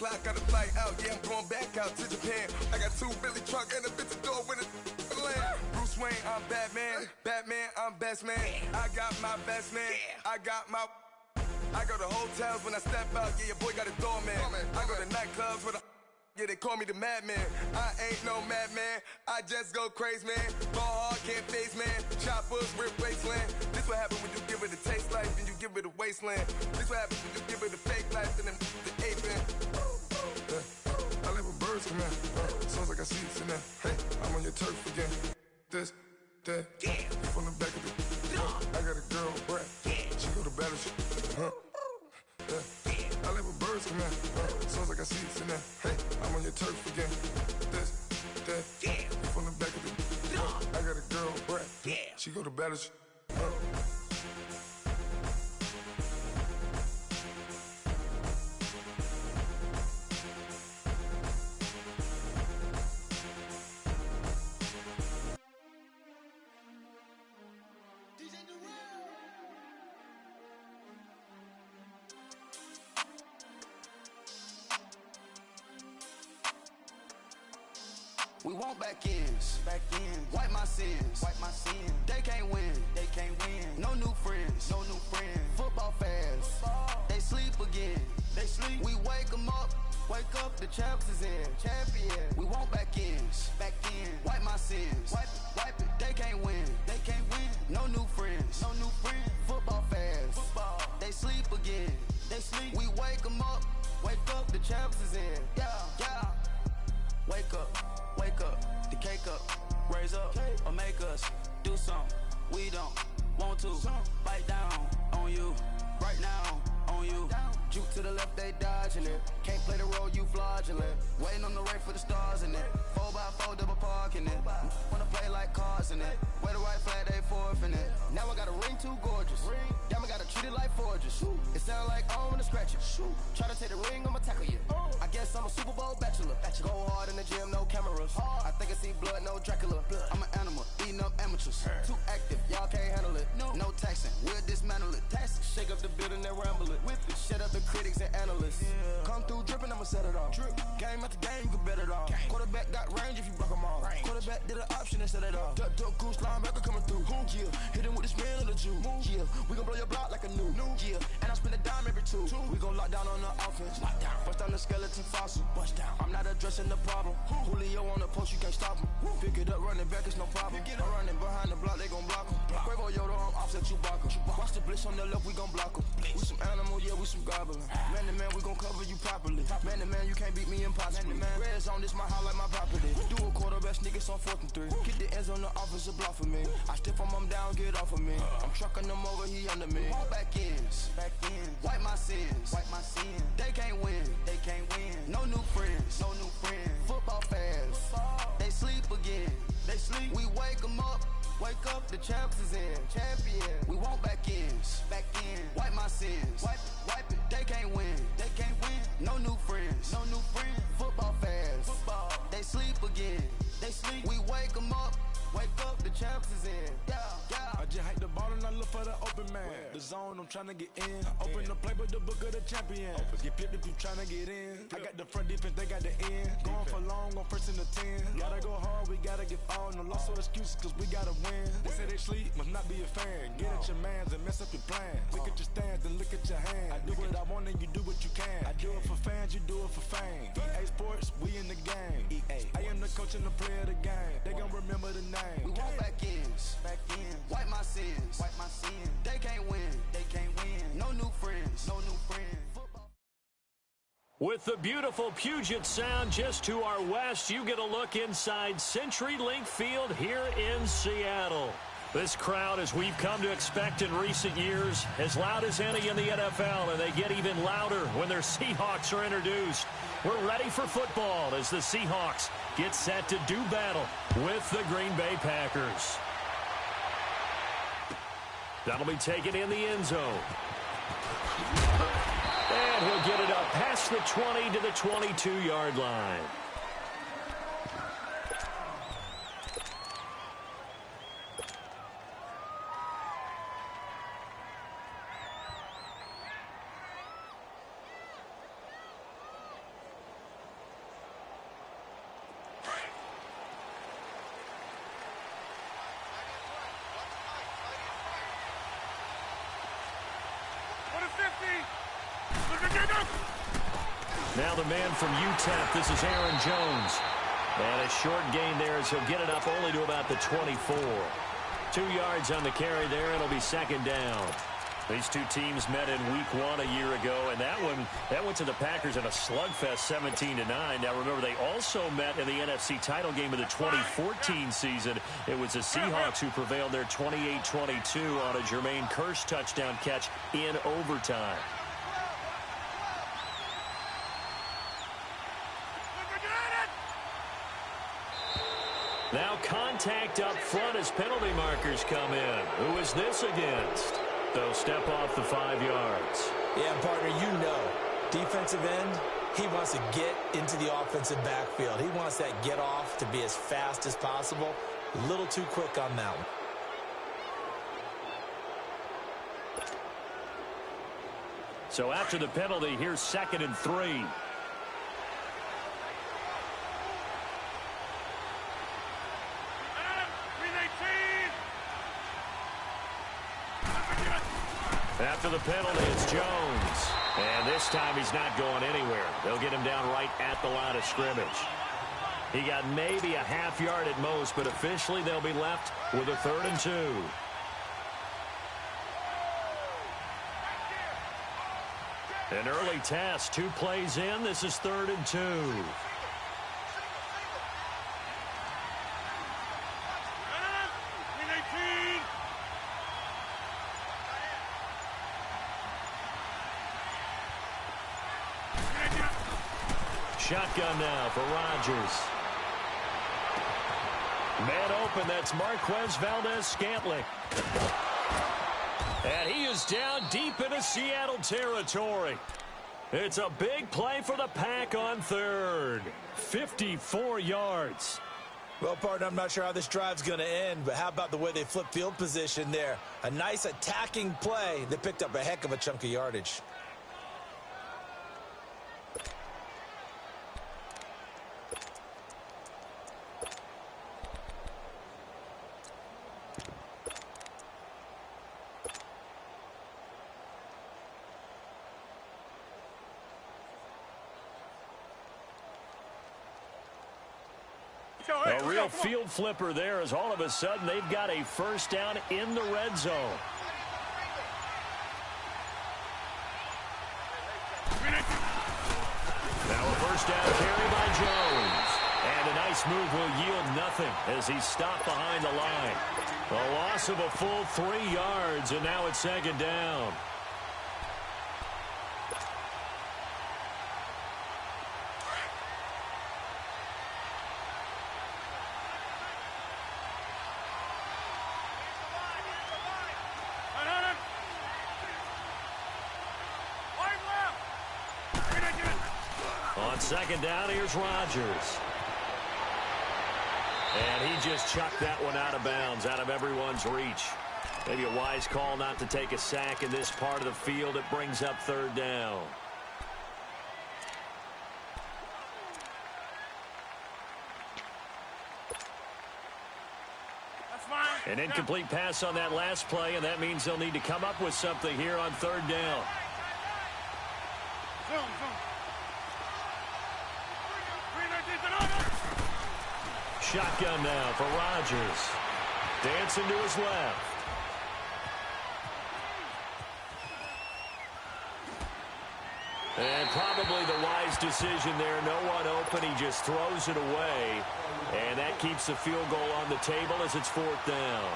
o'clock, got a flight out. Yeah, I'm going back out to Japan. I got 2 Billy truck and a bitch door with a land. Bruce Wayne, I'm Batman. Batman, I'm best man. I got my best man. I got my... I go to hotels when I step out. Yeah, your boy got a doorman. I go to nightclubs with a... Yeah, they call me the madman. I ain't no madman. I just go crazy, man. Ball hard, can't face, man. Choppers, rip wasteland. This what happen when you give it a taste life and you give it a wasteland. This what happens when you give it a fake life and then the aping. I live with birds come in. Sounds like I see it in there. Hey, I'm on your turf again. This, that, from the back of the... I got a girl, Brad. She go to battle. I live with birds come in. Sounds like I see it in there. Hey, I'm on your turf again. This, that, from the back of the... I got a girl, Brad. She go to battle. We want back ends, wipe my sins, They can't win, No new friends, Football fans, they sleep again, We wake them up, the champs is in, We want back ends, wipe my sins, wipe it. They can't win, No new friends, Football fans, they sleep again, We wake them up, the champs is in, yeah. Wake up, the cake up, raise up, or make us do something we don't want to. Bite down on you, right now on you. Juke to the left, they dodging it. Can't play the role, you fraudulent. Waiting on the right for the stars in it. 4x4 double parking it. Wanna play like cars in it. Wear the right flag, they forfeiting it. Now I got a ring too gorgeous. Damn, I gotta treat it like forges. It sound like I wanna scratch it. Try to take the ring, I'ma tackle you. I guess I'm a Super Bowl bachelor. Go hard in the gym, no cameras. I think I see blood, no Dracula. I'm an animal, eating up amateurs. Too active, y'all can't handle it. No taxing, we'll dismantle it. Shake up the building and ramble it. Whip it, shut up the critics and analysts. Come through dripping, I'ma set it off. Game after game, you can bet it off. Quarterback got range if you block them all. Quarterback did an option and set it off. Duck, goose, linebacker coming through. Yeah, hit him with the spin of the Jew. Yeah, we gon' blow your block like a new. Yeah, and I spend a dime every two. We gon' lock down on the offense. Bust down the skeleton fossil. I'm not addressing the problem. Julio on the post, you can't stop him. Pick it up, running back, it's no problem. I'm running behind the block, they gon' block him. Quavo Yoda, I'm offset Chewbacca. Watch the blitz on the left, we gon' block him. We some animal, yeah, we some goblin. Man to man, we gon' cover you properly. Man to man, you can't beat me impossibly. Red zone, this my house like my property. Do a quarterback sneakers on 4th and 3. Get the ends on the offensive block for me. I stiff him down, get off of me. I'm trucking them over, he under me. All back ends, wipe my sins, They can't win, No new friends, Football fans, they sleep again, We wake them up, the champs is in, We want back ends, wipe my sins, wipe it. They can't win, No new friends, Football fans, they sleep again, We wake them up, the champs is in, I just hike the ball and I look for the open man. The zone, I'm tryna get in. Open the playbook, the book of the champion. Get flipped if you tryna get in. I got the front defense, they got the end. Going for long, on 1st and the 10. Gotta go hard, we gotta give all. No loss or excuses, cause we gotta win. They say they sleep, must not be a fan. Get at your mans and mess up your plans. Look at your stands and look at your hands. I do what I want and you do what you can. I do it for fans, you do it for fame. EA Sports, we in the game. I am the coach and the player of the game. They gon' remember the name. We want back ends, wipe my sins, They can't win, No new friends, With the beautiful Puget Sound just to our west, you get a look inside CenturyLink Field here in Seattle. This crowd, as we've come to expect in recent years, as loud as any in the NFL, and they get even louder when their Seahawks are introduced. We're ready for football as the Seahawks get set to do battle with the Green Bay Packers. That'll be taken in the end zone. And he'll get it up past the 20 to the 22-yard line. Now the man from UTEP, this is Aaron Jones. And a short gain there as he'll get it up only to about the 24. 2 yards on the carry there. It'll be second down. These two teams met in week 1 a year ago, and that went to the Packers in a slugfest 17-9. Now remember, they also met in the NFC title game of the 2014 season. It was the Seahawks who prevailed there 28-22 on a Jermaine Kearse touchdown catch in overtime. Now contact up front as penalty markers come in. Who is this against? They'll step off the 5 yards. Yeah, partner, you know, defensive end, he wants to get into the offensive backfield. He wants that get off to be as fast as possible. A little too quick on that one. So after the penalty, here's 2nd and 3. After the penalty, it's Jones. And this time he's not going anywhere. They'll get him down right at the line of scrimmage. He got maybe a half yard at most, but officially they'll be left with a 3rd and 2. An early test, 2 plays in. This is 3rd and 2. Shotgun now for Rodgers. Man open, that's Marquez Valdez-Scantling. And he is down deep into Seattle territory. It's a big play for the Pack on 3rd. 54 yards. Well, partner, I'm not sure how this drive's going to end, but how about the way they flip field position there? A nice attacking play. They picked up a heck of a chunk of yardage. A real field flipper there as all of a sudden they've got a first down in the red zone. Now a first down carry by Jones. And a nice move will yield nothing as he's stopped behind the line. A loss of a full 3 yards, and now it's 2nd down. On 2nd down, here's Rodgers. And he just chucked that one out of bounds, out of everyone's reach. Maybe a wise call not to take a sack in this part of the field. It brings up 3rd down. An incomplete pass on that last play, and that means they'll need to come up with something here on 3rd down. Shotgun now for Rodgers. Dancing to his left. And probably the wise decision there. No one open. He just throws it away. And that keeps the field goal on the table as it's 4th down.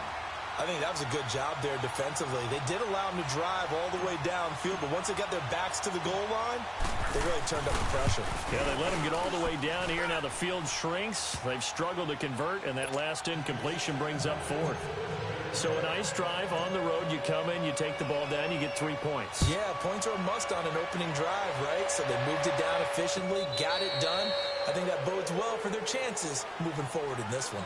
I think that was a good job there defensively. They did allow them to drive all the way downfield, but once they got their backs to the goal line, they really turned up the pressure. Yeah, they let them get all the way down here. Now the field shrinks. They've struggled to convert, and that last incompletion brings up 4th. So a nice drive on the road. You come in, you take the ball down, you get 3 points. Yeah, points are a must on an opening drive, right? So they moved it down efficiently, got it done. I think that bodes well for their chances moving forward in this one.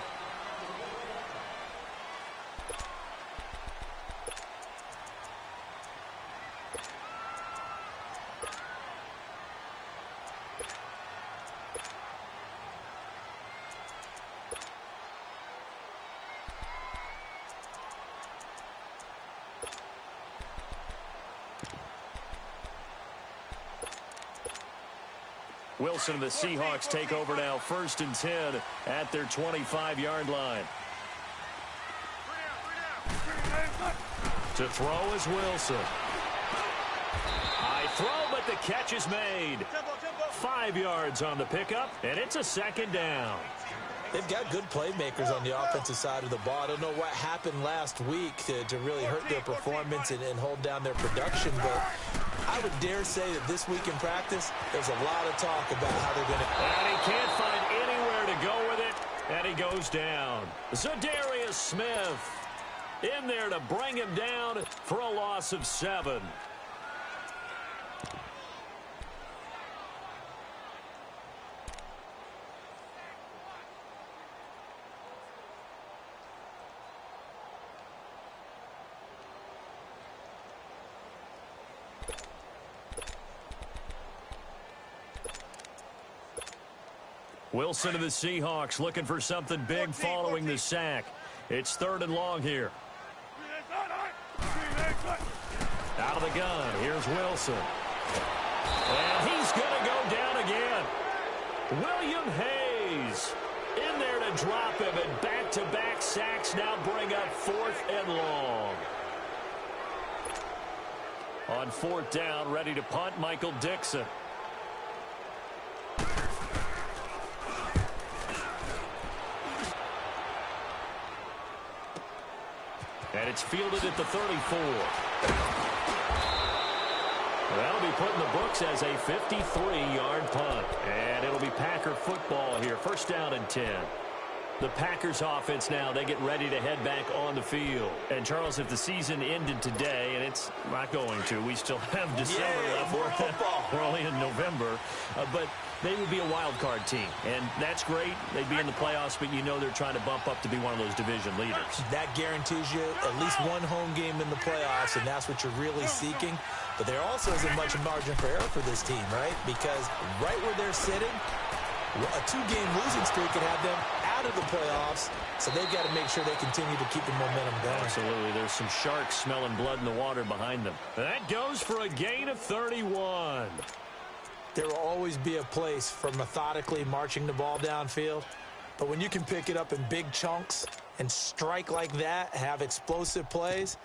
Wilson and the Seahawks take over now, 1st and 10 at their 25-yard line. To throw is Wilson. High throw, but the catch is made. 5 yards on the pickup, and it's a 2nd down. They've got good playmakers on the offensive side of the ball. I don't know what happened last week to really hurt their performance and hold down their production, but I would dare say that this week in practice, there's a lot of talk about how they're going to... And he can't find anywhere to go with it, and he goes down. Zadarius Smith in there to bring him down for a loss of 7. Wilson of the Seahawks looking for something big following the sack. It's 3rd and long here. Out of the gun, here's Wilson. And he's going to go down again. William Hayes in there to drop him, and back-to-back sacks now bring up 4th and long. On 4th down, ready to punt, Michael Dixon. And it's fielded at the 34. That'll be put in the books as a 53-yard punt. And it'll be Packer football here. 1st down and 10. The Packers offense now, they get ready to head back on the field. And, Charles, if the season ended today, and it's not going to, we still have December left. More football. We're only in November. But they would be a wild card team. And that's great. They'd be in the playoffs, but you know they're trying to bump up to be one of those division leaders. That guarantees you at least one home game in the playoffs, and that's what you're really seeking. But there also isn't much margin for error for this team, right? Because right where they're sitting, a 2-game losing streak could have them out of the playoffs, so they've got to make sure they continue to keep the momentum going. Absolutely. There's some sharks smelling blood in the water behind them. That goes for a gain of 31. There will always be a place for methodically marching the ball downfield, but when you can pick it up in big chunks and strike like that, have explosive plays,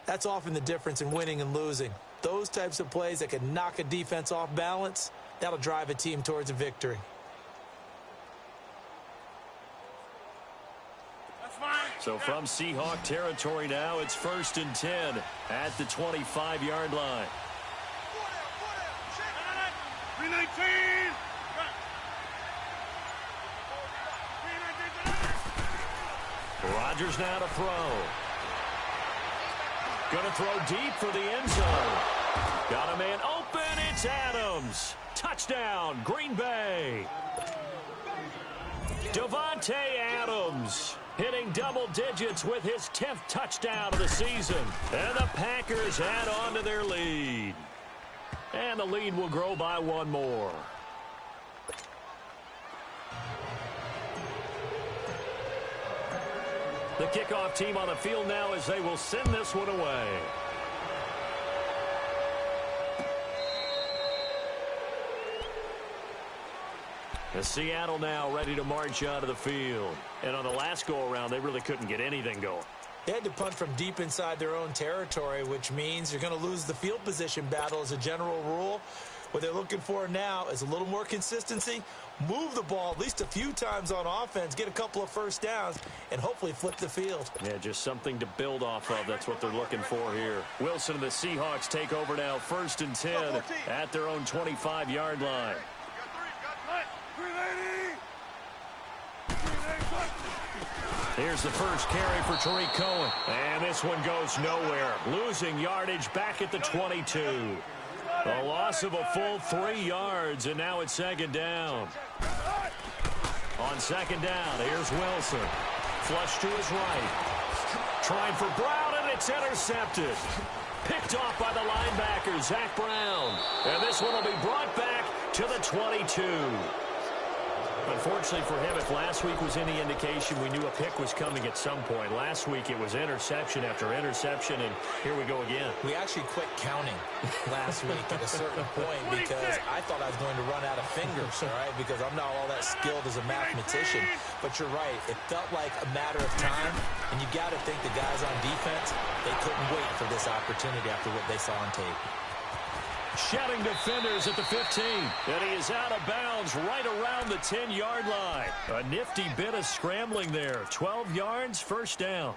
that's often the difference in winning and losing. Those types of plays that can knock a defense off balance, that'll drive a team towards a victory. So from Seahawk territory now, it's 1st and 10 at the 25-yard line. 319. Rodgers now to throw. Going to throw deep for the end zone. Got a man open. It's Adams. Touchdown, Green Bay. Davante Adams hitting double digits with his 10th touchdown of the season. And the Packers add on to their lead. And the lead will grow by 1 more. The kickoff team on the field now as they will send this one away. As Seattle now ready to march out of the field. And on the last go-around, they really couldn't get anything going. They had to punt from deep inside their own territory, which means you're going to lose the field position battle as a general rule. What they're looking for now is a little more consistency, move the ball at least a few times on offense, get a couple of first downs, and hopefully flip the field. Yeah, just something to build off of. That's what they're looking for here. Wilson and the Seahawks take over now, 1st and 10 at their own 25-yard line. Here's the first carry for Tariq Cohen. And this one goes nowhere. Losing yardage back at the 22. A loss of a full 3 yards, and now it's 2nd down. On 2nd down, here's Wilson. Flush to his right. Trying for Brown, and it's intercepted. Picked off by the linebacker, Zach Brown. And this one will be brought back to the 22. Unfortunately for him, if last week was any indication, we knew a pick was coming at some point. Last week it was interception after interception, and here we go again. We actually quit counting last week at a certain point because I thought I was going to run out of fingers, all right, because I'm not all that skilled as a mathematician. But you're right. It felt like a matter of time, and you got to think the guys on defense, they couldn't wait for this opportunity after what they saw on tape. Shouting defenders at the 15. And he is out of bounds right around the 10-yard line. A nifty bit of scrambling there. 12 yards, first down.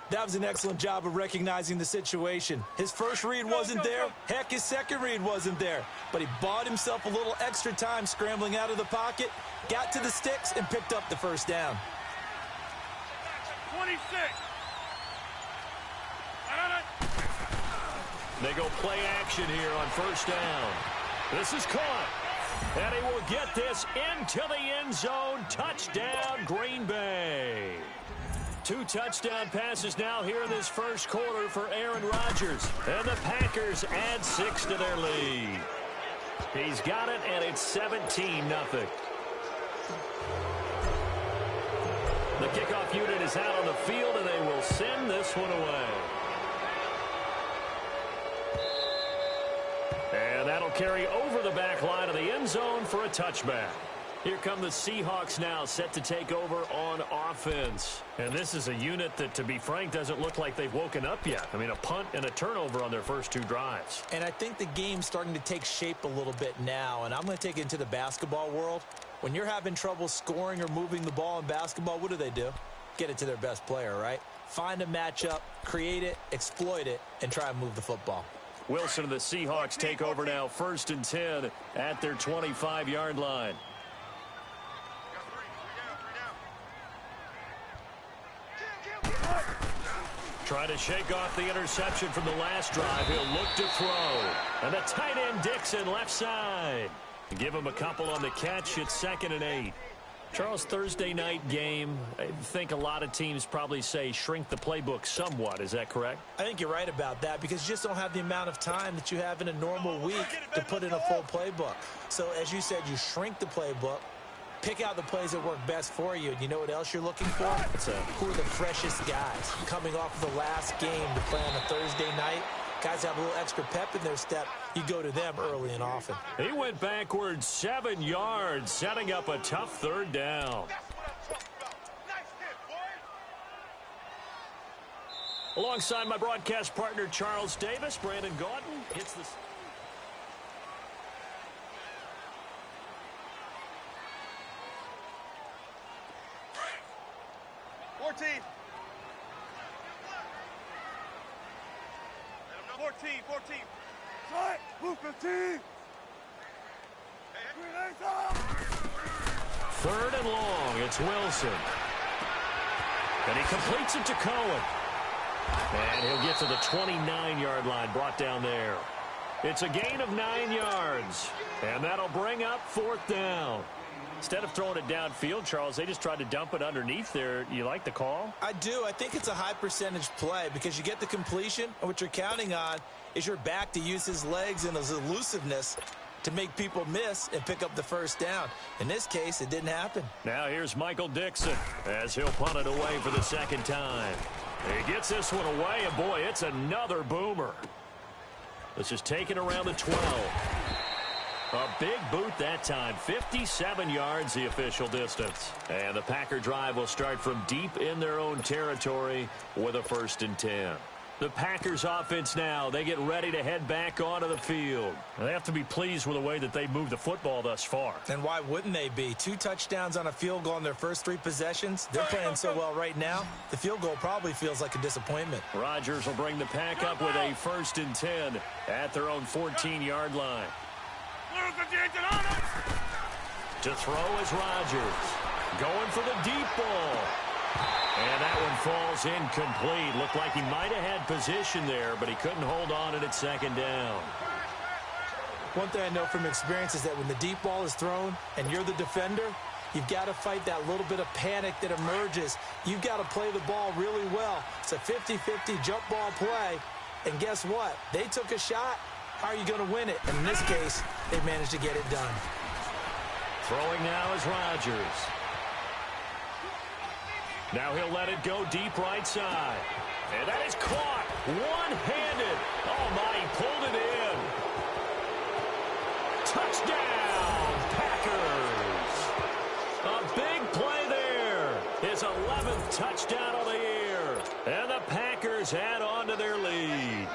That was an excellent job of recognizing the situation. His first read wasn't there. Heck, his second read wasn't there. But he bought himself a little extra time scrambling out of the pocket, got to the sticks, and picked up the first down. 26. They go play action here on first down. This is caught. And he will get this into the end zone. Touchdown, Green Bay. 2 touchdown passes now here in this first quarter for Aaron Rodgers. And the Packers add 6 to their lead. He's got it, and it's 17-0. The kickoff unit is out on the field, and they will send this one away. And that'll carry over the back line of the end zone for a touchback. Here come the Seahawks now, set to take over on offense. And this is a unit that, to be frank, doesn't look like they've woken up yet. I mean, a punt and a turnover on their first 2 drives. And I think the game's starting to take shape a little bit now. And I'm going to take it into the basketball world. When you're having trouble scoring or moving the ball in basketball, what do? Get it to their best player, right? Find a matchup, create it, exploit it, and try and move the football. Wilson and the Seahawks take over now, 1st and 10 at their 25-yard line. Try to shake off the interception from the last drive. He'll look to throw. And the tight end Dixon left side. Give him a couple on the catch. It's 2nd and 8. Charles, Thursday night game, I think a lot of teams probably say shrink the playbook somewhat. Is that correct? I think you're right about that because you just don't have the amount of time that you have in a normal week to put in a full playbook. So, as you said, you shrink the playbook, pick out the plays that work best for you. And you know what else you're looking for? Who are the freshest guys coming off of the last game to play on a Thursday night? Guys have a little extra pep in their step. You go to them early and often. He went backwards 7 yards, setting up a tough 3rd down. Alongside my broadcast partner, Charles Davis, Brandon Gauton hits the... 14. 14. Right, move 15. 3rd and long. It's Wilson. And he completes it to Cohen. And he'll get to the 29-yard line, brought down there. It's a gain of 9 yards. And that'll bring up 4th down. Instead of throwing it downfield, Charles, they just tried to dump it underneath there. You like the call? I do. I think it's a high percentage play because you get the completion, and what you're counting on is your back to use his legs and his elusiveness to make people miss and pick up the first down. In this case, it didn't happen. Now here's Michael Dixon as he'll punt it away for the 2nd time. He gets this one away, and boy, it's another boomer. This is taken around the 12. A big boot that time. 57 yards the official distance. And the Packer drive will start from deep in their own territory with a 1st and 10. The Packers offense now, they get ready to head back onto the field. They have to be pleased with the way that they moved the football thus far. And why wouldn't they be? 2 touchdowns on a field goal in their first 3 possessions. They're playing so well right now, the field goal probably feels like a disappointment. Rodgers will bring the Pack up with a 1st and 10 at their own 14-yard line. To throw is Rodgers. Going for the deep ball. And that one falls incomplete. Looked like he might have had position there, but he couldn't hold on and it's 2nd down. One thing I know from experience is that when the deep ball is thrown and you're the defender, you've got to fight that little bit of panic that emerges. You've got to play the ball really well. It's a 50-50 jump ball play. And guess what? They took a shot. How are you going to win it? And in this case, they managed to get it done. Throwing now is Rodgers. Now he'll let it go deep right side. And that is caught one-handed. Oh, my, he pulled it in. Touchdown, Packers. A big play there. His 11th touchdown of the year. And the Packers add on to their lead.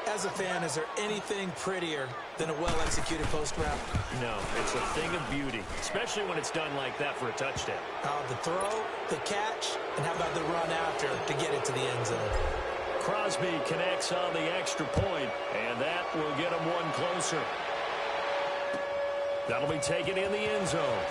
As a fan, is there anything prettier than a well-executed post route? No, it's a thing of beauty, especially when it's done like that for a touchdown. The throw, the catch, and how about the run after to get it to the end zone? Crosby connects on the extra point, and that will get him one closer. That'll be taken in the end zone.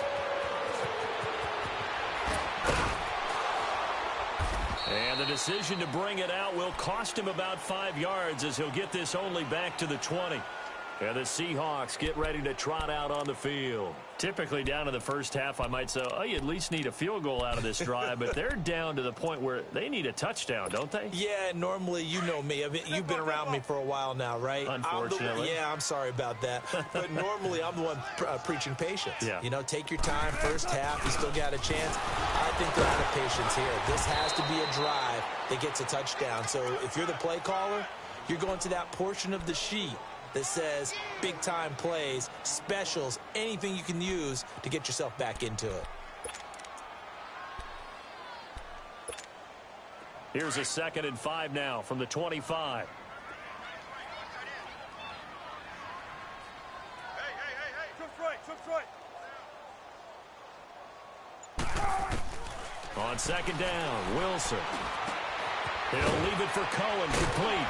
And the decision to bring it out will cost him about 5 yards as he'll get this only back to the 20. And the Seahawks get ready to trot out on the field. Typically down in the first half, I might say, oh, you at least need a field goal out of this drive. But they're down to the point where they need a touchdown, don't they? Yeah, normally, you know me. I mean, you've been around me for a while now, right? Unfortunately. I'm sorry about that. But normally, I'm the one preaching patience. Yeah. You know, take your time. First half, you still got a chance. I think they're out of patience here. This has to be a drive that gets a touchdown. So if you're the play caller, you're going to that portion of the sheet that says big-time plays, specials, anything you can use to get yourself back into it. Here's a 2nd and 5 now from the 25. On 2nd down, Wilson. He'll leave it for Cohen, complete.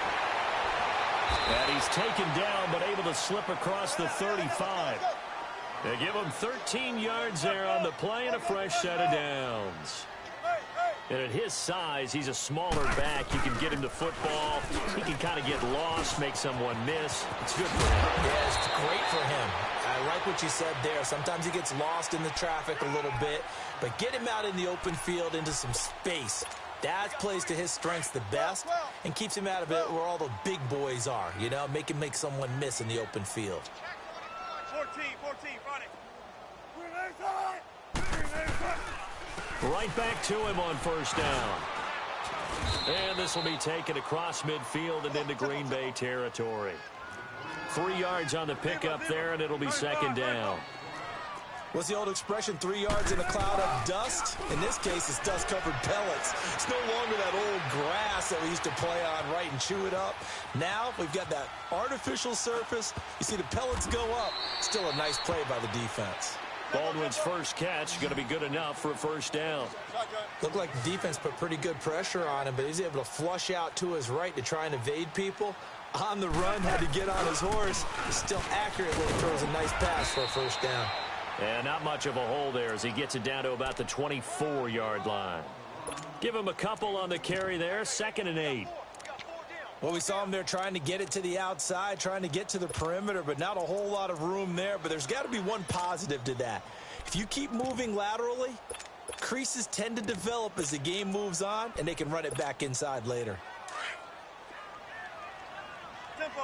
And he's taken down, but able to slip across the 35. They give him 13 yards there on the play and a fresh set of downs. And at his size, he's a smaller back. You can get him the football. He can kind of get lost, make someone miss. It's good for him. Yeah, it's great for him. I like what you said there. Sometimes he gets lost in the traffic a little bit, but get him out in the open field into some space. That plays to his strengths the best and keeps him out of it where all the big boys are, you know, make someone miss in the open field. 14, Friday. Right back to him on 1st down. And this will be taken across midfield and into Green Bay territory. 3 yards on the pickup there, and it'll be 2nd down. What's the old expression, 3 yards in a cloud of dust? In this case, it's dust-covered pellets. It's no longer that old grass that we used to play on, right, and chew it up. Now we've got that artificial surface. You see the pellets go up. Still a nice play by the defense. Baldwin's first catch going to be good enough for a 1st down. Looked like the defense put pretty good pressure on him, but he's able to flush out to his right to try and evade people. On the run, had to get on his horse. He's still accurate when he throws a nice pass for a 1st down. And not much of a hole there as he gets it down to about the 24-yard line. Give him a couple on the carry there, 2nd and 8. Well, we saw him there trying to get it to the outside, trying to get to the perimeter, but not a whole lot of room there. But there's got to be one positive to that. If you keep moving laterally, creases tend to develop as the game moves on, and they can run it back inside later. Tempo.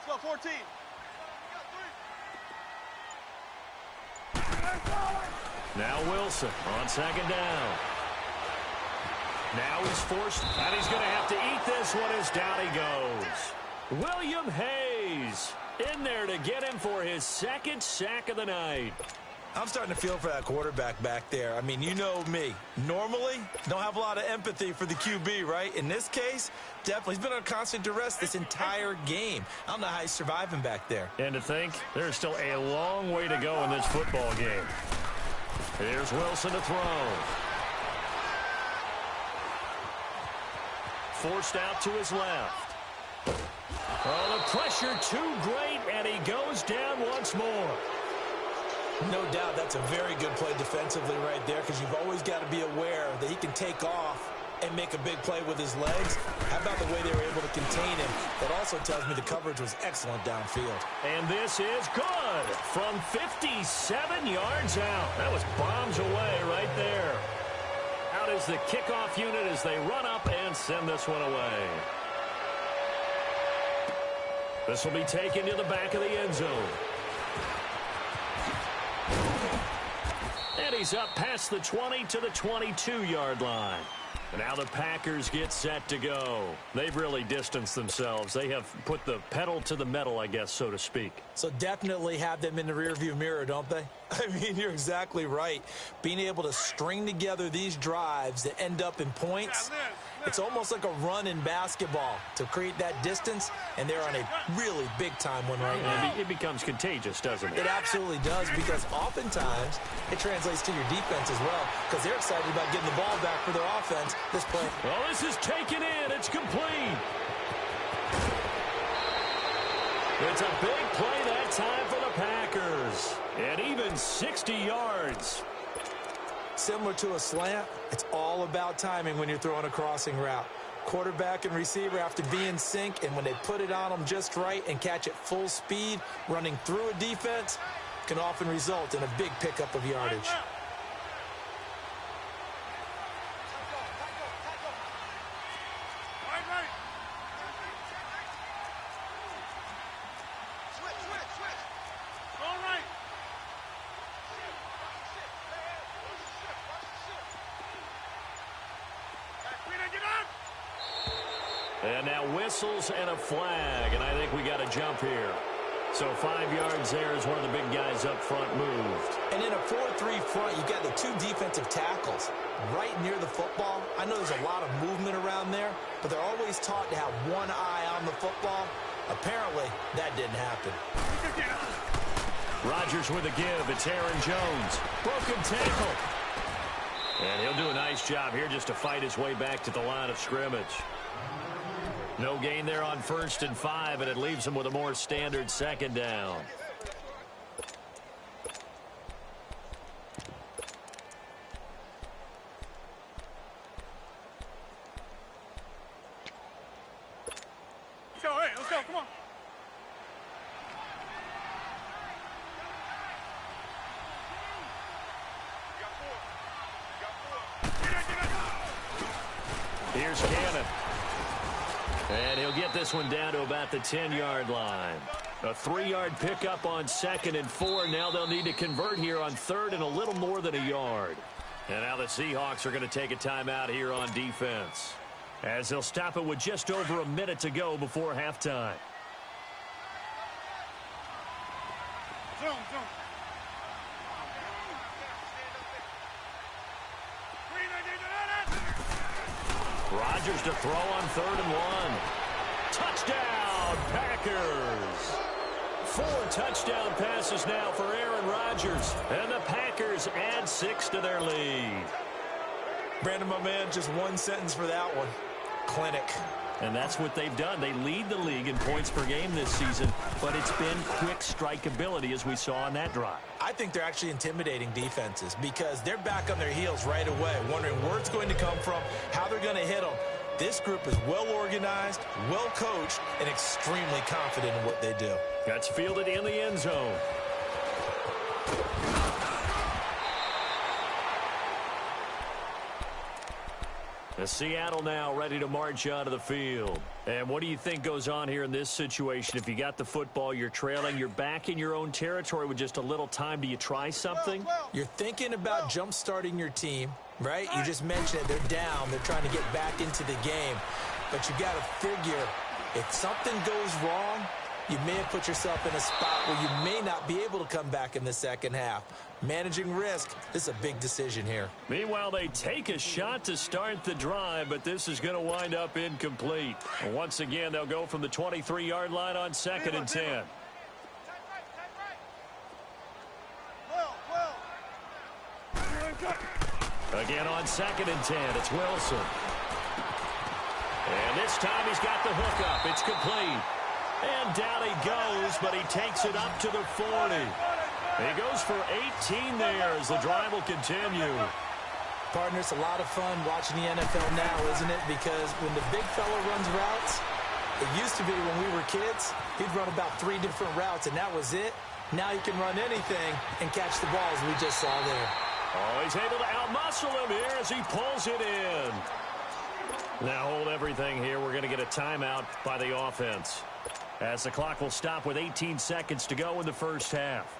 Let's go, 14. Now Wilson on 2nd down. Now he's forced, and he's going to have to eat this one as down he goes. William Hayes in there to get him for his 2nd sack of the night. I'm starting to feel for that quarterback back there. I mean, you know me. Normally, don't have a lot of empathy for the QB, right? In this case, definitely. He's been on constant duress this entire game. I don't know how he's surviving back there. And to think, there's still a long way to go in this football game. Here's Wilson to throw. Forced out to his left. Oh, the pressure too great, and he goes down once more. No doubt that's a very good play defensively right there, because you've always got to be aware that he can take off and make a big play with his legs. How about the way they were able to contain him? That also tells me the coverage was excellent downfield. And this is good from 57 yards out. That was bombs away right there. Out is the kickoff unit as they run up and send this one away. This will be taken to the back of the end zone. And he's up past the 20 to the 22-yard line. And now the Packers get set to go. They've really distanced themselves. They have put the pedal to the metal, I guess, so to speak. So definitely have them in the rearview mirror, don't they? I mean, you're exactly right. Being able to string together these drives that end up in points, it's almost like a run in basketball to create that distance, and they're on a really big-time one right now. It becomes contagious, doesn't it? It absolutely does, because oftentimes it translates to your defense as well, because they're excited about getting the ball back for their offense this play. Well, this is taken in. It's complete. It's a big play that time for the Packers. And even 60 yards. Similar to a slant, it's all about timing when you're throwing a crossing route. Quarterback and receiver have to be in sync, and when they put it on them just right and catch it full speed, running through a defense can often result in a big pickup of yardage. And now whistles and a flag, and I think we got a jump here. So 5 yards there as one of the big guys up front moved. And in a 4-3 front, you've got the two defensive tackles right near the football. I know there's a lot of movement around there, but they're always taught to have one eye on the football. Apparently, that didn't happen. Rodgers with a give. It's Aaron Jones. Broken tackle. And he'll do a nice job here just to fight his way back to the line of scrimmage. No gain there on 1st and 5, and it leaves him with a more standard second down. Let's go, hey, let's go, come on. Here's Cannon. And he'll get this one down to about the 10-yard line. A 3-yard pickup on 2nd and 4. Now they'll need to convert here on 3rd and a little more than a yard. And now the Seahawks are going to take a timeout here on defense, as they'll stop it with just over a minute to go before halftime. Zoom, zoom. Rodgers to throw on 3rd and 1. Touchdown, Packers. 4 touchdown passes now for Aaron Rodgers. And the Packers add 6 to their lead. Brandon, my man, just one sentence for that one. Clinic. And that's what they've done. They lead the league in points per game this season, but it's been quick strike ability as we saw on that drive. I think they're actually intimidating defenses because they're back on their heels right away, wondering where it's going to come from, how they're going to hit them. This group is well organized, well coached, and extremely confident in what they do. That's fielded in the end zone. The Seattle now ready to march onto the field. And what do you think goes on here in this situation? If you got the football, you're trailing, you're back in your own territory with just a little time. Do you try something? You're thinking about jump-starting your team, right? You just mentioned it. They're down. They're trying to get back into the game. But you got to figure, if something goes wrong, you may have put yourself in a spot where you may not be able to come back in the second half. Managing risk, this is a big decision here. Meanwhile, they take a shot to start the drive, but this is going to wind up incomplete. And once again, they'll go from the 23-yard line on 2nd and 10. Again on 2nd and 10, it's Wilson. And this time he's got the hook up. It's complete. And down he goes, but he takes it up to the 40. He goes for 18 there as the drive will continue. Partner, it's a lot of fun watching the NFL now, isn't it? Because when the big fella runs routes, it used to be when we were kids, he'd run about 3 different routes, and that was it. Now he can run anything and catch the ball, as we just saw there. Oh, he's able to outmuscle him here as he pulls it in. Now hold everything here. We're going to get a timeout by the offense. as the clock will stop with 18 seconds to go in the first half.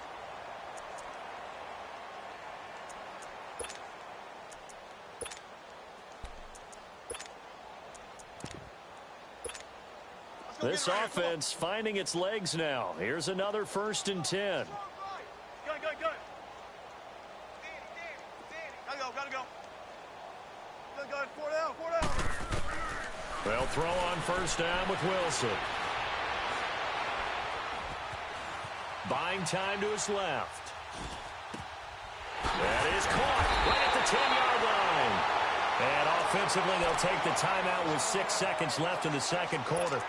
This offense finding its legs now. Here's another 1st and 10. Go. Gotta go. Go. 4 down. They'll throw on 1st down with Wilson. Buying time to his left. That is caught right at the 10-yard line. And offensively, they'll take the timeout with 6 seconds left in the second quarter.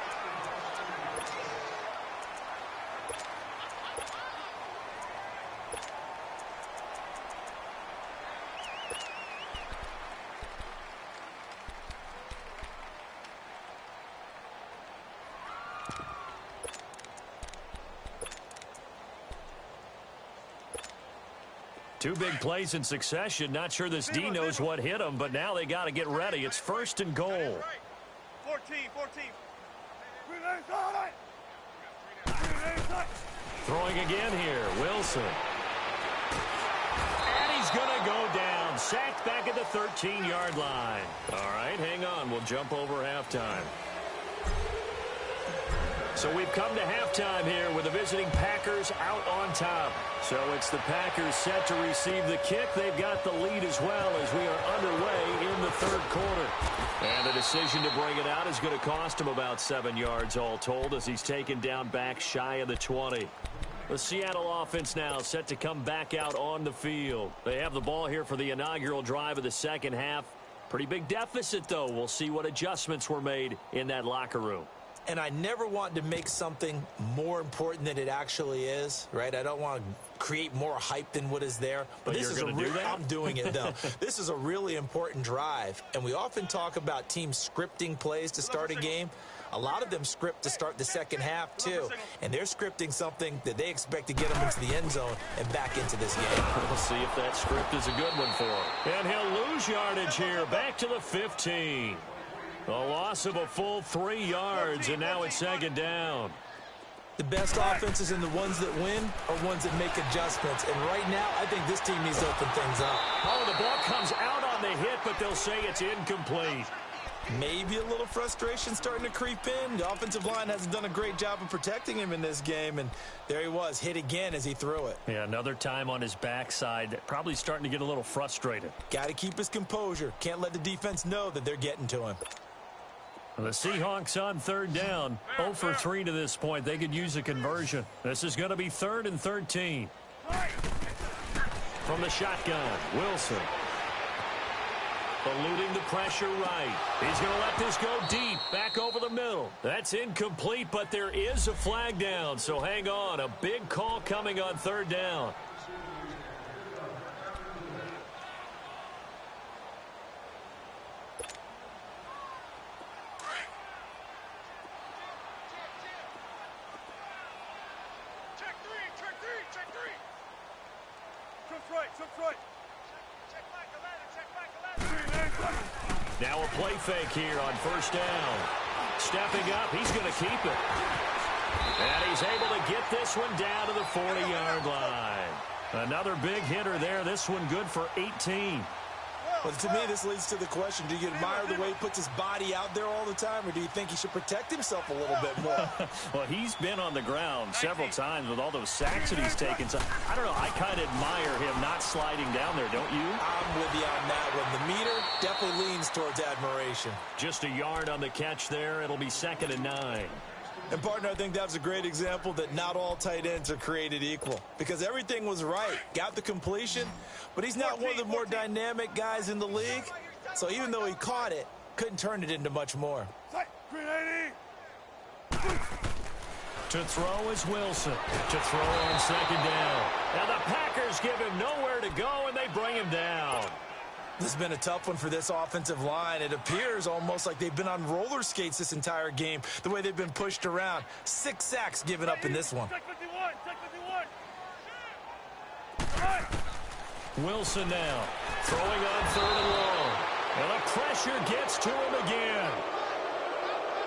Two big plays in succession. Not sure this D knows what hit him, but now they got to get ready. It's 1st and goal. 14. Throwing again here, Wilson. And he's going to go down. Sacked back at the 13-yard line. All right, hang on. We'll jump over halftime. So we've come to halftime here with the visiting Packers out on top. So it's the Packers set to receive the kick. They've got the lead as well as we are underway in the third quarter. And the decision to bring it out is going to cost him about 7 yards all told as he's taken down back shy of the 20. The Seattle offense now set to come back out on the field. They have the ball here for the inaugural drive of the second half. Pretty big deficit, though. We'll see what adjustments were made in that locker room. And I never want to make something more important than it actually is, right? I don't want to create more hype than what is there. But this is I'm doing it, though. This is a really important drive. And we often talk about teams scripting plays to start a game. A lot of them script to start the second half, too. And they're scripting something that they expect to get them into the end zone and back into this game. We'll see if that script is a good one for him. And he'll lose yardage here, back to the 15. A loss of a full 3 yards, and now it's second down. The best offenses and the ones that win are ones that make adjustments. And right now, I think this team needs to open things up. Oh, the ball comes out on the hit, but they'll say it's incomplete. Maybe a little frustration starting to creep in. The offensive line hasn't done a great job of protecting him in this game, and there he was, hit again as he threw it. Yeah, another time on his backside, probably starting to get a little frustrated. Got to keep his composure. Can't let the defense know that they're getting to him. The Seahawks on third down, 0 for 3 to this point. They could use a conversion. This is going to be 3rd and 13. From the shotgun, Wilson. Eluding the pressure right. He's going to let this go deep, back over the middle. That's incomplete, but there is a flag down, so hang on. A big call coming on third down. Now a play fake here on first down. Stepping up, he's going to keep it. And he's able to get this one down to the 40-yard line. Another big hitter there. This one good for 18. But to me, this leads to the question, do you admire the way he puts his body out there all the time, or do you think he should protect himself a little bit more? Well, he's been on the ground several times with all those sacks that he's taken. So, I don't know, I kind of admire him not sliding down there, don't you? I'm with you on that one. The meter definitely leans towards admiration. Just a yard on the catch there. It'll be 2nd and 9. And, partner, I think that was a great example that not all tight ends are created equal. Because everything was right. Got the completion, but he's not one of the more dynamic guys in the league. So even though he caught it, couldn't turn it into much more. To throw is Wilson. To throw on 2nd down. Now the Packers give him nowhere to go, and they bring him down. This has been a tough one for this offensive line. It appears almost like they've been on roller skates this entire game, the way they've been pushed around. 6 sacks given up in this one. Wilson now throwing on 3rd and long. And the pressure gets to him again.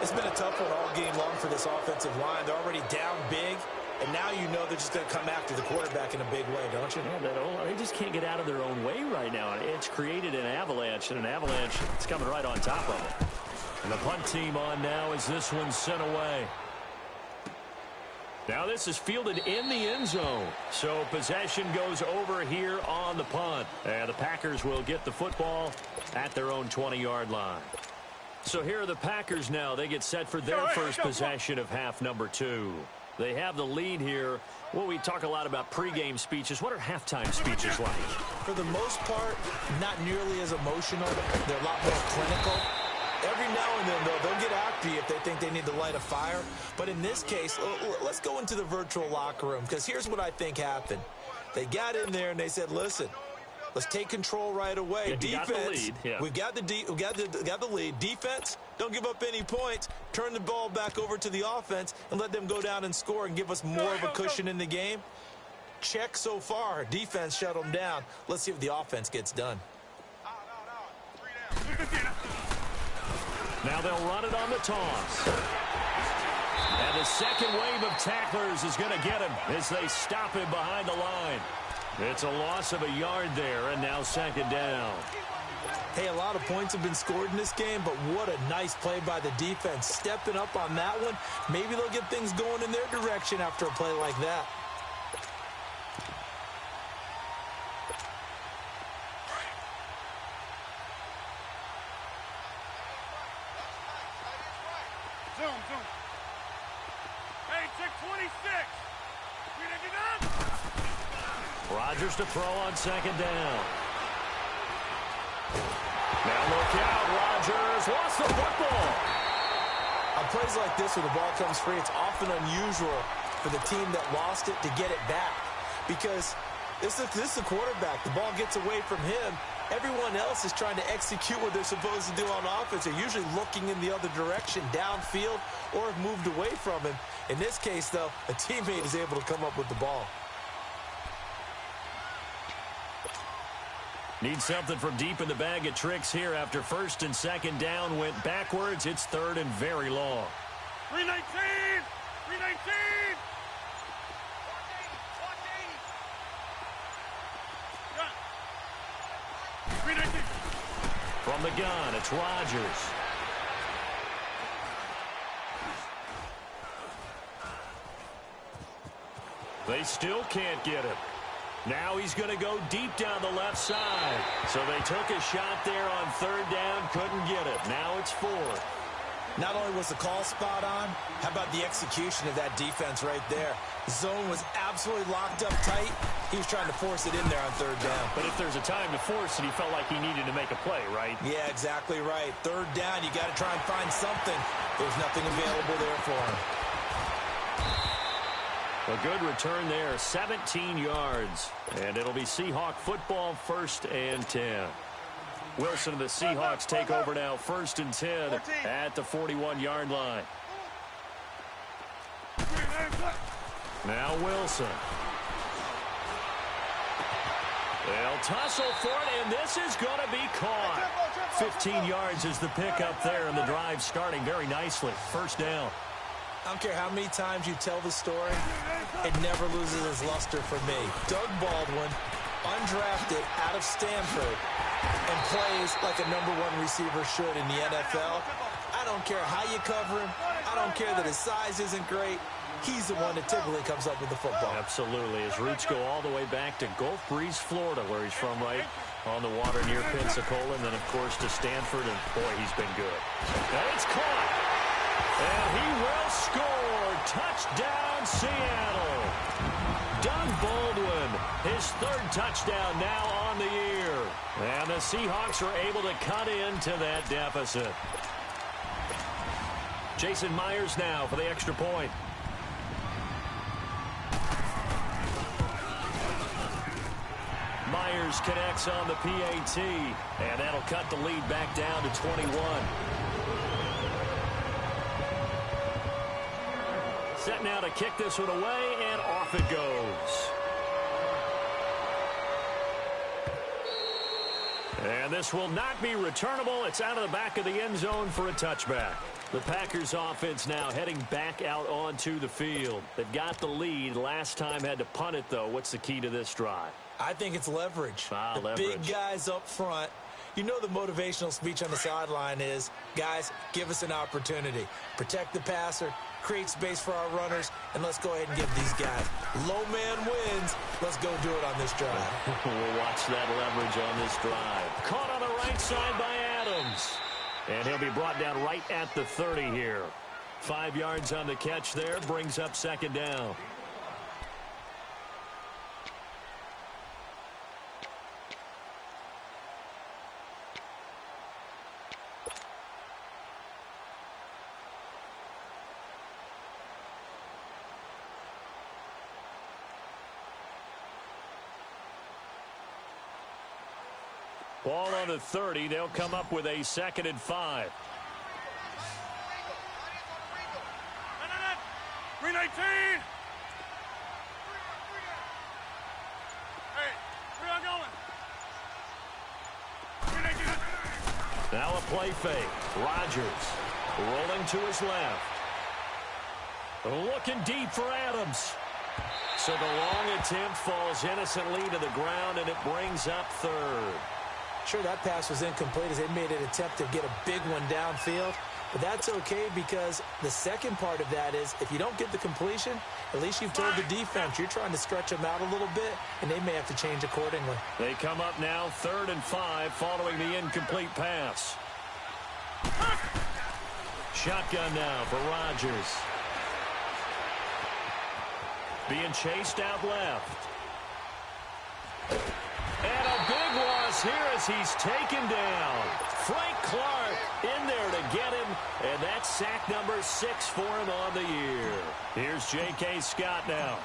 It's been a tough one all game long for this offensive line. They're already down big, and now you know they're just going to come after the quarterback in a big way, don't you? Yeah, they just can't get out of their own way right now. It's created an avalanche, and an avalanche is coming right on top of them. And the punt team on now as this one's sent away. Now this is fielded in the end zone. So possession goes over here on the punt. And the Packers will get the football at their own 20-yard line. So here are the Packers now. They get set for their first possession of half number 2. They have the lead here. Well, we talk a lot about pregame speeches. What are halftime speeches like? For the most part, not nearly as emotional. They're a lot more clinical. Every now and then, though, they'll get after you if they think they need to light a fire. But in this case, let's go into the virtual locker room, because here's what I think happened. They got in there and they said, listen, let's take control right away. Yeah, defense, got the lead. Yeah. we got the lead. Defense, don't give up any points. Turn the ball back over to the offense and let them go down and score and give us more of a cushion in the game. Check so far. Defense shut them down. Let's see if the offense gets done. Now they'll run it on the toss. And the second wave of tacklers is going to get him as they stop him behind the line. It's a loss of a yard there, and now second down. Hey, a lot of points have been scored in this game, but what a nice play by the defense. Stepping up on that one, maybe they'll get things going in their direction after a play like that. Zoom. Hey, check 26. You didn't get that? Rodgers to throw on second down. Now look out, Rodgers lost the football. On plays like this where the ball comes free, it's often unusual for the team that lost it to get it back, because this is the quarterback. The ball gets away from him. Everyone else is trying to execute what they're supposed to do on offense. They're usually looking in the other direction, downfield, or have moved away from him. In this case, though, a teammate is able to come up with the ball. Need something from deep in the bag of tricks here after first and second down went backwards. It's third and very long. 319! 319! From the gun, it's Rodgers. They still can't get him. Now he's going to go deep down the left side. So they took a shot there on third down, couldn't get it. Now it's fourth. Not only was the call spot on, how about the execution of that defense right there? Zone was absolutely locked up tight. He was trying to force it in there on third down. But if there's a time to force it, he felt like he needed to make a play, right? Yeah, exactly right. Third down, you got to try and find something. There's nothing available there for him. A good return there, 17 yards. And it'll be Seahawk football, 1st and 10. Wilson and the Seahawks take over now, 1st and 10 at the 41-yard line. Now Wilson. They'll tussle for it, and this is going to be caught. 15 yards is the pickup there, and the drive starting very nicely. First down. I don't care how many times you tell the story, it never loses its luster for me. Doug Baldwin, undrafted out of Stanford, and plays like a #1 receiver should in the NFL. I don't care how you cover him. I don't care that his size isn't great. He's the one that typically comes up with the football. Absolutely. His roots go all the way back to Gulf Breeze, Florida, where he's from, right on the water near Pensacola, and then, of course, to Stanford, and, boy, he's been good. And it's caught. And he will score. Touchdown, Seattle. Doug Baldwin, his 3rd touchdown now on the year. And the Seahawks are able to cut into that deficit. Jason Myers now for the extra point. Myers connects on the PAT, and that'll cut the lead back down to 21. Set now to kick this one away, and off it goes. And this will not be returnable. It's out of the back of the end zone for a touchback. The Packers offense now heading back out onto the field. They've got the lead. Last time had to punt it, though. What's the key to this drive? I think it's leverage. Leverage. Big guys up front. You know the motivational speech on the sideline is, guys, give us an opportunity. Protect the passer, create space for our runners, and let's go ahead and give these guys. Low man wins. Let's go do it on this drive. We'll watch that leverage on this drive. Caught on the right side by Adams. And he'll be brought down right at the 30 here. 5 yards on the catch there, brings up second down. Ball on the 30. They'll come up with a 2nd and 5. 319. Hey, where y'all going? 319. Now a play fake. Rodgers rolling to his left. Looking deep for Adams. So the long attempt falls innocently to the ground, and it brings up 3rd. Sure, that pass was incomplete as they made an attempt to get a big one downfield. But that's okay because the second part of that is if you don't get the completion, at least you've told the defense you're trying to stretch them out a little bit, and they may have to change accordingly. They come up now 3rd and 5 following the incomplete pass. Shotgun now for Rodgers. Being chased out left. And a big loss here as he's taken down. Frank Clark in there to get him, and that's sack number 6 for him on the year. Here's J.K. Scott now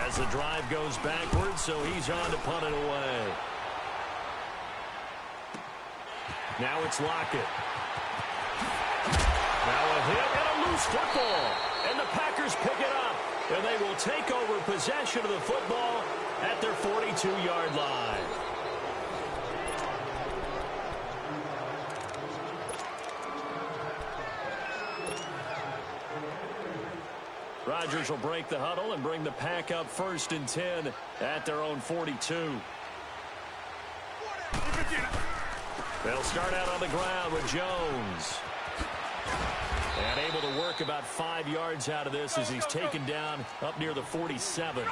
as the drive goes backwards, so he's on to punt it away. Now it's Lockett. Now a hit and a loose football, and the Packers pick it up, and they will take over possession of the football at their 42-yard line. Rodgers will break the huddle and bring the Pack up 1st and 10 at their own 42. They'll start out on the ground with Jones. And able to work about 5 yards out of this as he's taken down up near the 47.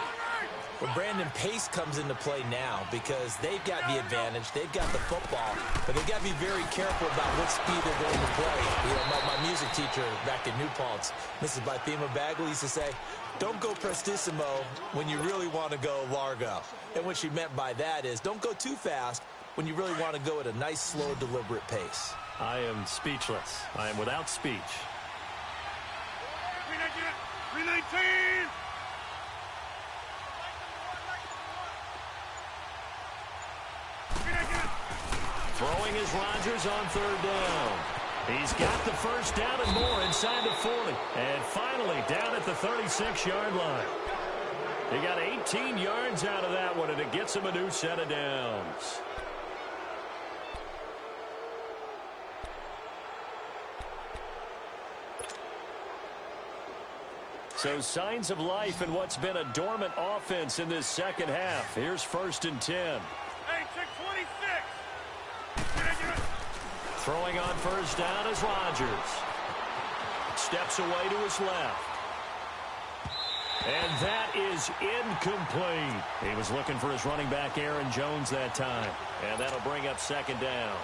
Well, Brandon, pace comes into play now because they've got the advantage. They've got the football, but they've got to be very careful about what speed they're going to play. You know, my music teacher back in New Paltz, Mrs. Bythema Bagley, used to say, don't go prestissimo when you really want to go largo. And what she meant by that is don't go too fast when you really want to go at a nice, slow, deliberate pace. I am speechless. I am without speech. 319. Throwing is Rodgers on 3rd down. He's got the first down and more inside the 40. And finally down at the 36-yard line. He got 18 yards out of that one, and it gets him a new set of downs. So signs of life in what's been a dormant offense in this second half. Here's 1st and 10. Hey, check 26. Throwing on 1st down is Rodgers. Steps away to his left. And that is incomplete. He was looking for his running back, Aaron Jones, that time. And that'll bring up 2nd down.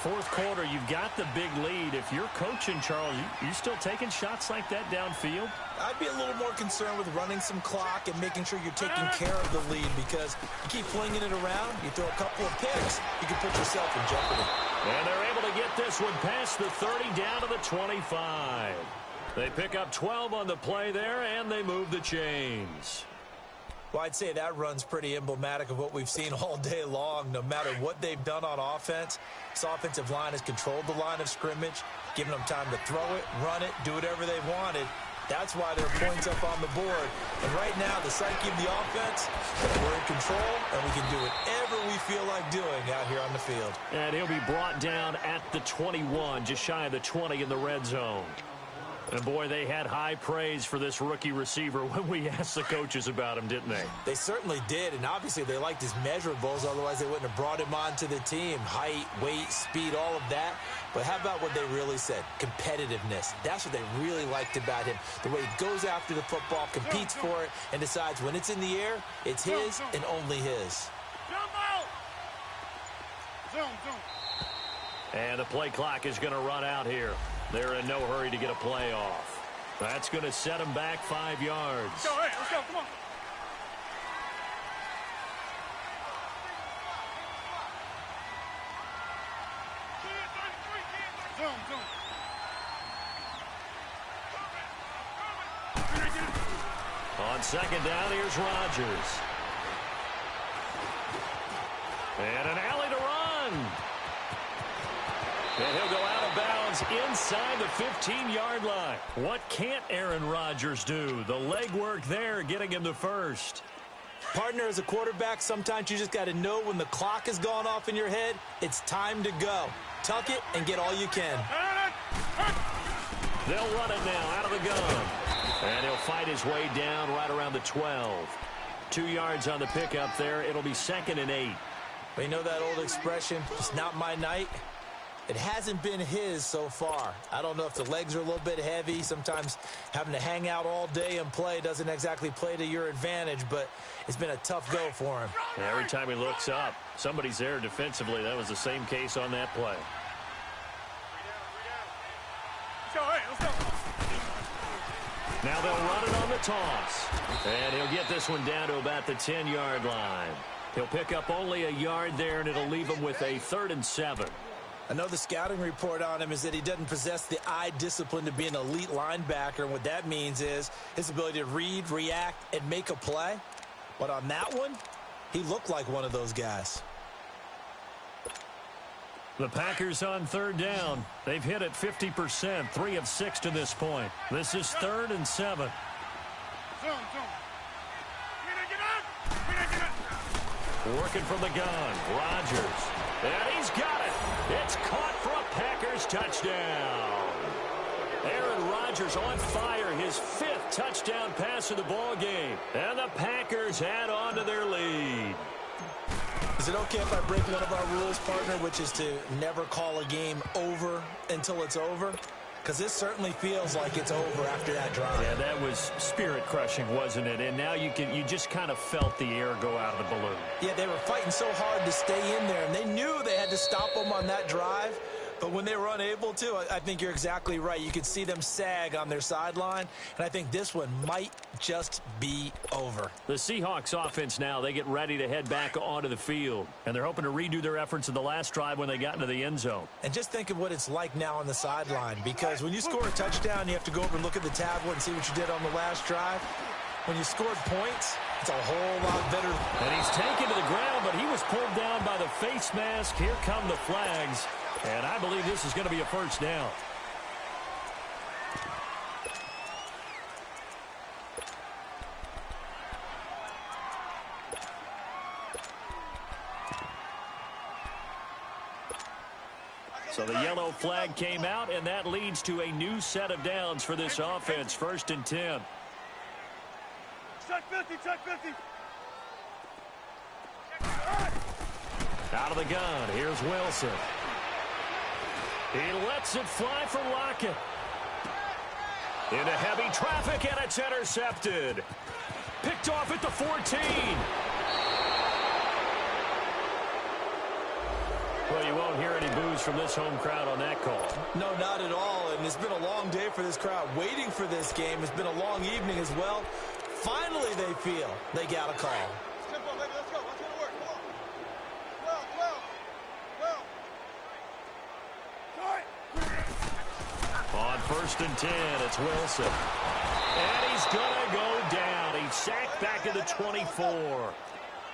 4th quarter, you've got the big lead. If you're coaching, Charles, you still taking shots like that downfield? I'd be a little more concerned with running some clock and making sure you're taking care of the lead because you keep flinging it around, you throw a couple of picks, you can put yourself in jeopardy. And they're able to get this one past the 30 down to the 25. They pick up 12 on the play there, and they move the chains. Well, I'd say that run's pretty emblematic of what we've seen all day long. No matter what they've done on offense, this offensive line has controlled the line of scrimmage, given them time to throw it, run it, do whatever they've wanted. That's why there are points up on the board. And right now, the psyche of the offense, we're in control, and we can do whatever we feel like doing out here on the field. And he'll be brought down at the 21, just shy of the 20 in the red zone. And, boy, they had high praise for this rookie receiver when we asked the coaches about him, didn't they? They certainly did, and obviously they liked his measurables. Otherwise, they wouldn't have brought him onto the team. Height, weight, speed, all of that. But how about what they really said? Competitiveness. That's what they really liked about him. The way he goes after the football, competes for it, and decides when it's in the air, it's his and only his. Jump out! Zoom. And the play clock is going to run out here. They're in no hurry to get a play off. That's going to set them back 5 yards. Let's go, hey, let's go, come on. Zoom. On second down, here's Rodgers. And an alley to run. And he'll go out of bounds inside the 15-yard line. What can't Aaron Rodgers do? The legwork there getting him the first. Partner, as a quarterback, sometimes you just got to know when the clock has gone off in your head, it's time to go. Tuck it and get all you can. They'll run it now out of the gun. And he'll fight his way down right around the 12. 2 yards on the pickup there. It'll be 2nd and 8. But you know that old expression, it's not my night? It hasn't been his so far. I don't know if the legs are a little bit heavy. Sometimes having to hang out all day and play doesn't exactly play to your advantage, but it's been a tough go for him. Every time he looks up, somebody's there defensively. That was the same case on that play. Let's go, hey, let's go. Now they'll run it on the toss. And he'll get this one down to about the 10-yard line. He'll pick up only a yard there, and it'll leave him with a 3rd and 7. I know the scouting report on him is that he doesn't possess the eye discipline to be an elite linebacker, and what that means is his ability to read, react, and make a play. But on that one, he looked like one of those guys. The Packers on 3rd down. They've hit it 50%, 3 of 6 to this point. This is 3rd and 7. Zoom. Working from the gun, Rodgers. And he's got it. It's caught for a Packers touchdown. Aaron Rodgers on fire, his 5th touchdown pass of the ball game. And the Packers add on to their lead. Is it okay if I break one of our rules, partner, which is to never call a game over until it's over? Because this certainly feels like it's over after that drive. Yeah, that was spirit-crushing, wasn't it? And now you just kind of felt the air go out of the balloon. Yeah, they were fighting so hard to stay in there, and they knew they had to stop them on that drive. But when they were unable to, I think you're exactly right. You could see them sag on their sideline, and I think this one might just be over. The Seahawks offense now, they get ready to head back onto the field, and they're hoping to redo their efforts in the last drive when they got into the end zone. And just think of what it's like now on the sideline, because when you score a touchdown, you have to go over and look at the tablet and see what you did on the last drive. When you scored points, it's a whole lot better. And he's taken to the ground, but he was pulled down by the face mask. Here come the flags. And I believe this is going to be a first down. So the yellow flag came out, and that leads to a new set of downs for this offense. 1st and 10. Check 50, check 50. Out of the gun, here's Wilson. He lets it fly for Lockett. Into heavy traffic, and it's intercepted. Picked off at the 14. Well, you won't hear any boos from this home crowd on that call. No, not at all. And it's been a long day for this crowd waiting for this game. It's been a long evening as well. Finally, they feel they got a call. Tempo, baby, let's go. Let's go to work. Come on. Well. On 1st and 10, it's Wilson. And he's going to go down. He's sacked back at the 24.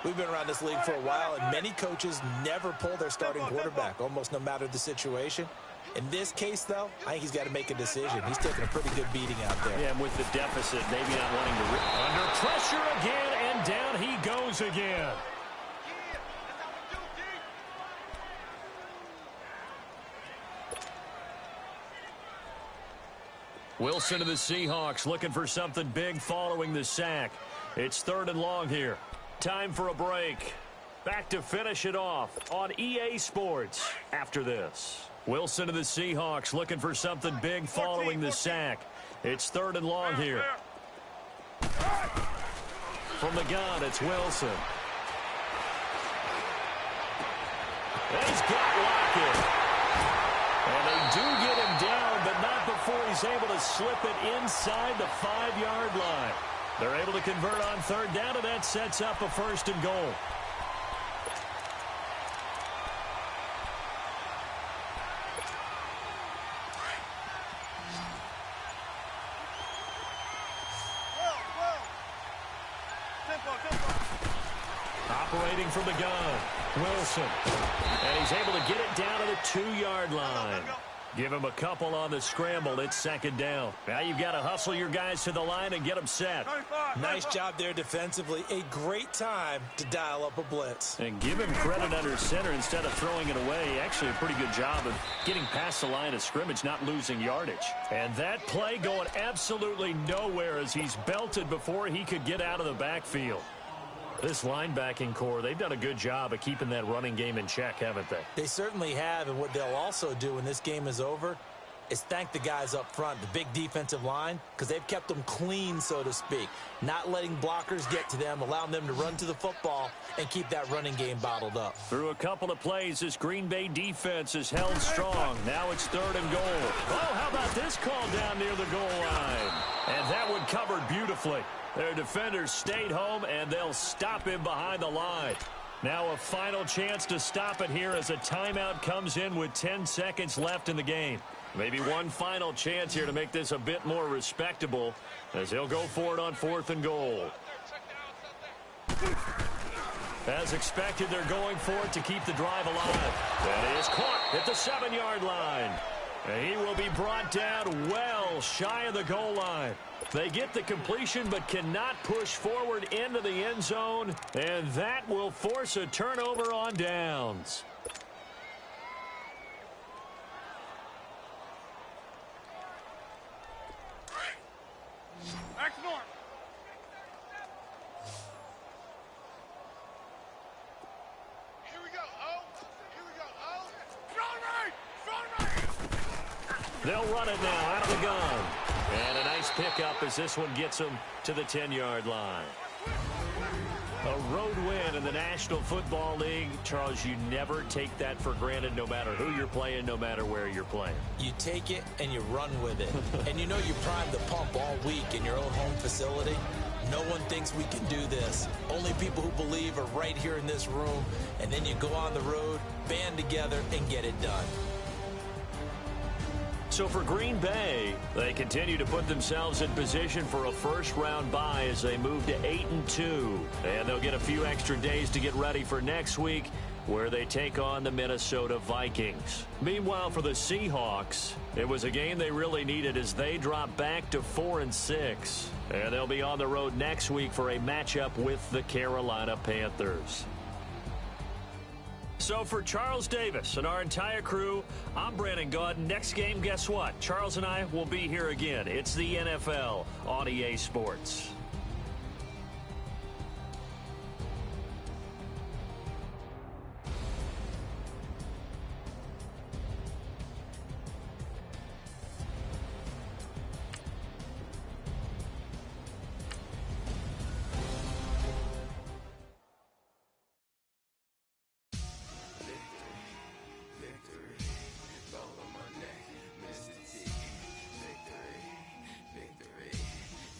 We've been around this league for a while, and many coaches never pull their starting quarterback, almost no matter the situation. In this case, though, I think he's got to make a decision. He's taking a pretty good beating out there. Yeah, and with the deficit, maybe not wanting to under pressure again, and down he goes again. Wilson to the Seahawks, looking for something big following the sack. It's 3rd and long here. Time for a break. Back to finish it off on EA Sports after this. Wilson to the Seahawks, looking for something big following the sack. It's 3rd and long here. From the gun, it's Wilson. He's got Lockett. And they do get him down, but not before he's able to slip it inside the 5-yard line. They're able to convert on 3rd down, and that sets up a 1st and goal. Operating from the gun, Wilson. And he's able to get it down to the 2-yard line. Give him a couple on the scramble. It's 2nd down. Now you've got to hustle your guys to the line and get them set. Nice job there defensively. A great time to dial up a blitz. And give him credit under center instead of throwing it away. Actually, a pretty good job of getting past the line of scrimmage, not losing yardage. And that play going absolutely nowhere as he's belted before he could get out of the backfield. This linebacking core, they've done a good job of keeping that running game in check, haven't they? They certainly have, and what they'll also do when this game is over is thank the guys up front, the big defensive line, because they've kept them clean, so to speak, not letting blockers get to them, allowing them to run to the football and keep that running game bottled up. Through a couple of plays, this Green Bay defense is held strong. Now it's 3rd and goal. Oh, how about this call down near the goal line? And that one covered beautifully. Their defenders stayed home, and they'll stop him behind the line. Now a final chance to stop it here as a timeout comes in with 10 seconds left in the game. Maybe one final chance here to make this a bit more respectable as they'll go for it on 4th and goal. As expected, they're going for it to keep the drive alive. That is caught at the 7-yard line. And he will be brought down well shy of the goal line. They get the completion but cannot push forward into the end zone, and that will force a turnover on downs. Back to norm. Here we go. Oh, here we go. Oh, front right. They'll run it now out of the gun. And a nice pickup as this one gets them to the 10-yard line. A road win in the National Football League. Charles, you never take that for granted no matter who you're playing, no matter where you're playing. You take it and you run with it. And you know you primed the pump all week in your own home facility. No one thinks we can do this. Only people who believe are right here in this room. And then you go on the road, band together, and get it done. So for Green Bay, they continue to put themselves in position for a first-round bye as they move to 8-2. And they'll get a few extra days to get ready for next week, where they take on the Minnesota Vikings. Meanwhile, for the Seahawks, it was a game they really needed as they drop back to 4-6. And they'll be on the road next week for a matchup with the Carolina Panthers. So for Charles Davis and our entire crew, I'm Brandon Gaudin. Next game, guess what? Charles and I will be here again. It's the NFL on EA Sports.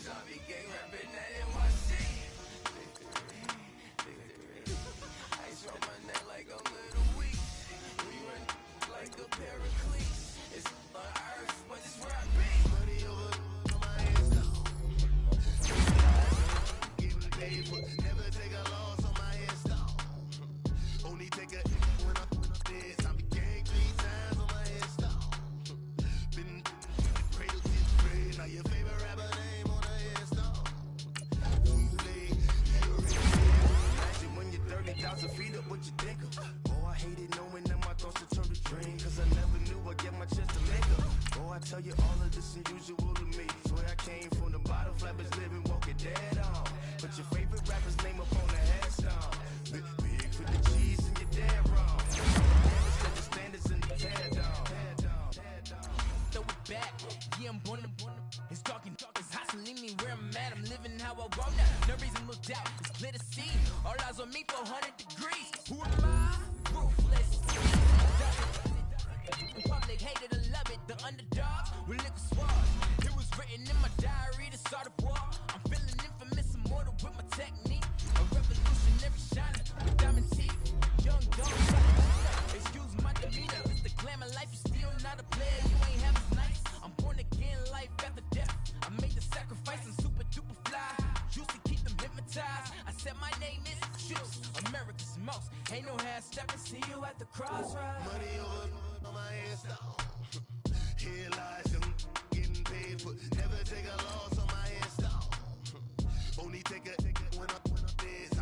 Zombie gang rapping mad, I'm living how I want now. No reason look out, it's clear to see. All eyes on me for 100 degrees. Who am I? Ruthless. In public, hated or love it. The underdogs with liquor swabs. It was written in my diary to start a war. I'm feeling infamous, immortal with my technique. A revolutionary shiner with diamond teeth. Young dog, excuse my demeanor. It's the glamour life, you still not a player. You ain't half as nice. I'm born again, life after death. I made the sacrifice, I'm super duper fly. Used to keep them hypnotized. I said my name is Juice, America's most. Ain't no half stepping, see you at the crossroads. Money over on my install. Here lies them getting paid for. Never take a loss on my install. Only take a when I'm dead.